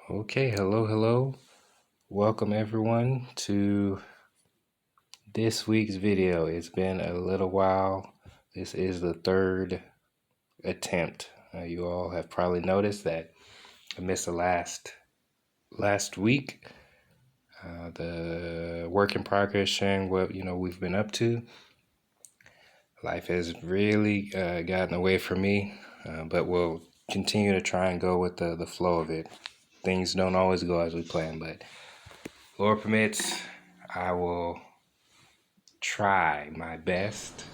Okay, hello. Welcome everyone to this week's video. It's been a little while. This is the third attempt. You all have probably noticed that I missed the last week. The work in progress, sharing what we've been up to. Life has really gotten away from me, but we'll continue to try and go with the flow of it. Things don't always go as we plan, but Lord permits, I will try my best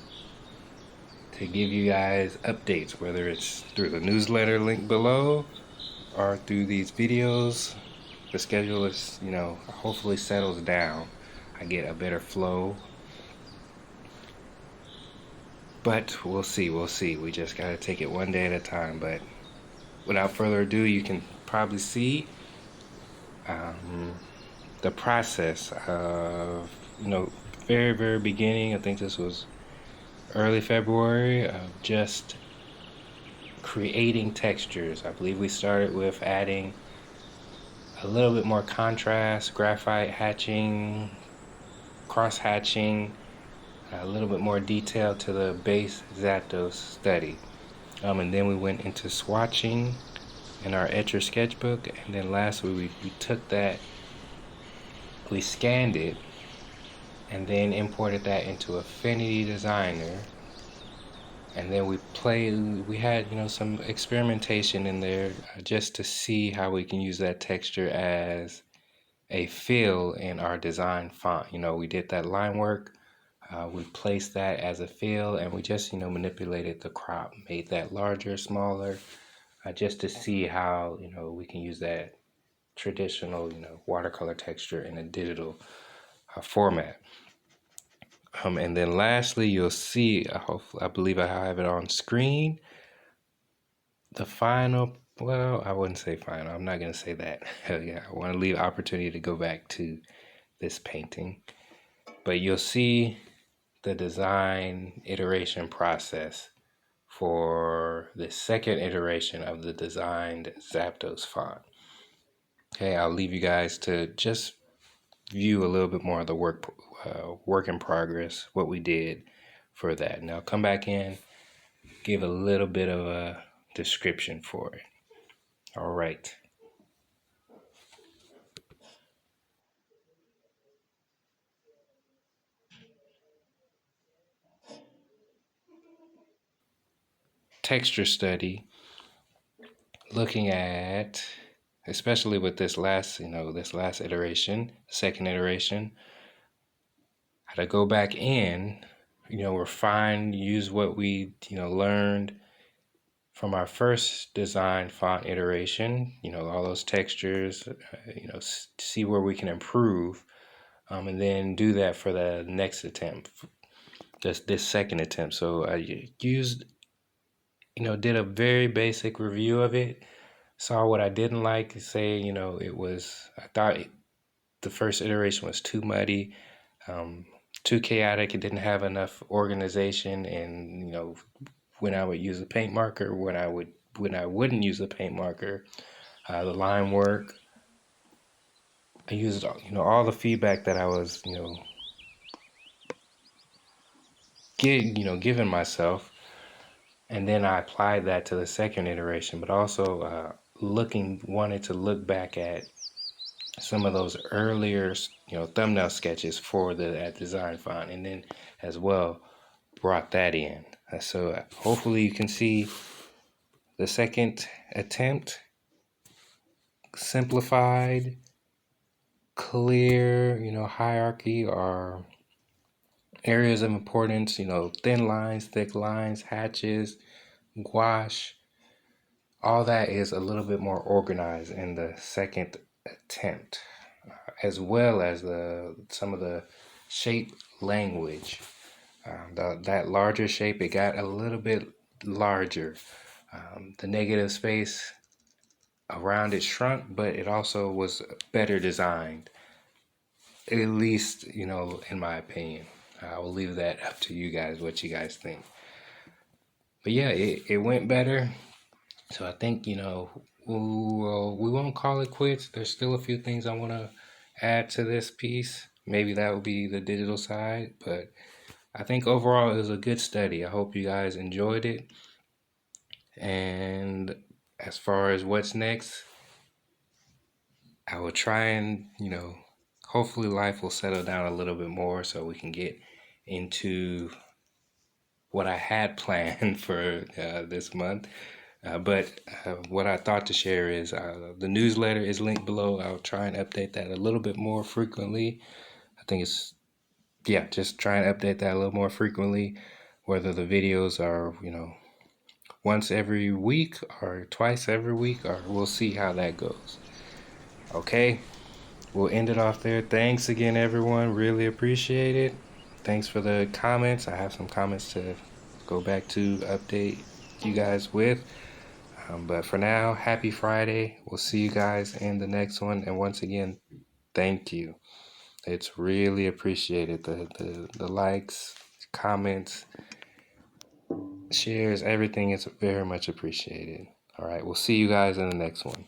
to give you guys updates, whether it's through the newsletter link below or through these videos. The schedule is, hopefully settles down. I get a better flow. But we'll see. We just got to take it one day at a time. But without further ado, you can probably see the process of, very, very beginning. I think this was early February of just creating textures. I believe we started with adding a little bit more contrast, graphite hatching, cross hatching, a little bit more detail to the base Zapdos study. And then we went into swatching in our Etcher sketchbook. And then lastly, we took that, we scanned it, and then imported that into Affinity Designer. And then we had, some experimentation in there just to see how we can use that texture as a fill in our design font. We did that line work. We placed that as a fill, and we just, manipulated the crop, made that larger, smaller, just to see how, we can use that traditional, watercolor texture in a digital format. And then lastly, you'll see, I believe I have it on screen, the final, well, I wouldn't say final. I'm not going to say that. Yeah, I want to leave opportunity to go back to this painting. But you'll see the design iteration process for the second iteration of the designed Zapdos font. Okay, I'll leave you guys to just view a little bit more of the work in progress, what we did for that. Now come back in, give a little bit of a description for it. All right. Texture study, looking at, especially with this last iteration, second iteration, how to go back in, refine, use what we, learned from our first design font iteration, all those textures, see where we can improve, and then do that for the next attempt, this second attempt. So I used, did a very basic review of it, saw what I didn't like, say, I thought the first iteration was too muddy, too chaotic. It didn't have enough organization, and when I would use a paint marker, when I wouldn't use a paint marker, the line work. I used all the feedback that I was giving myself, and then I applied that to the second iteration. But also wanted to look back at some of those earlier thumbnail sketches for that design font, and then as well brought that in. So hopefully you can see the second attempt, simplified, clear, hierarchy or areas of importance, thin lines, thick lines, hatches, gouache. All that is a little bit more organized in the second attempt, as well as some of the shape language. That larger shape, it got a little bit larger. The negative space around it shrunk, but it also was better designed, at least, in my opinion. I will leave that up to you guys, what you guys think. But yeah, it went better. So I think, well, we won't call it quits. There's still a few things I want to add to this piece. Maybe that will be the digital side, but I think overall it was a good study. I hope you guys enjoyed it. And as far as what's next, I will try and, hopefully life will settle down a little bit more so we can get into what I had planned for this month. But what I thought to share is the newsletter is linked below. I'll try and update that a little bit more frequently. I think it's, yeah, just try and update that a little more frequently. Whether the videos are, once every week or twice every week, or we'll see how that goes. Okay, we'll end it off there. Thanks again, everyone. Really appreciate it. Thanks for the comments. I have some comments to go back to update you guys with. But for now, happy Friday. We'll see you guys in the next one. And once again, thank you. It's really appreciated. The likes, comments, shares, everything is very much appreciated. All right, we'll see you guys in the next one.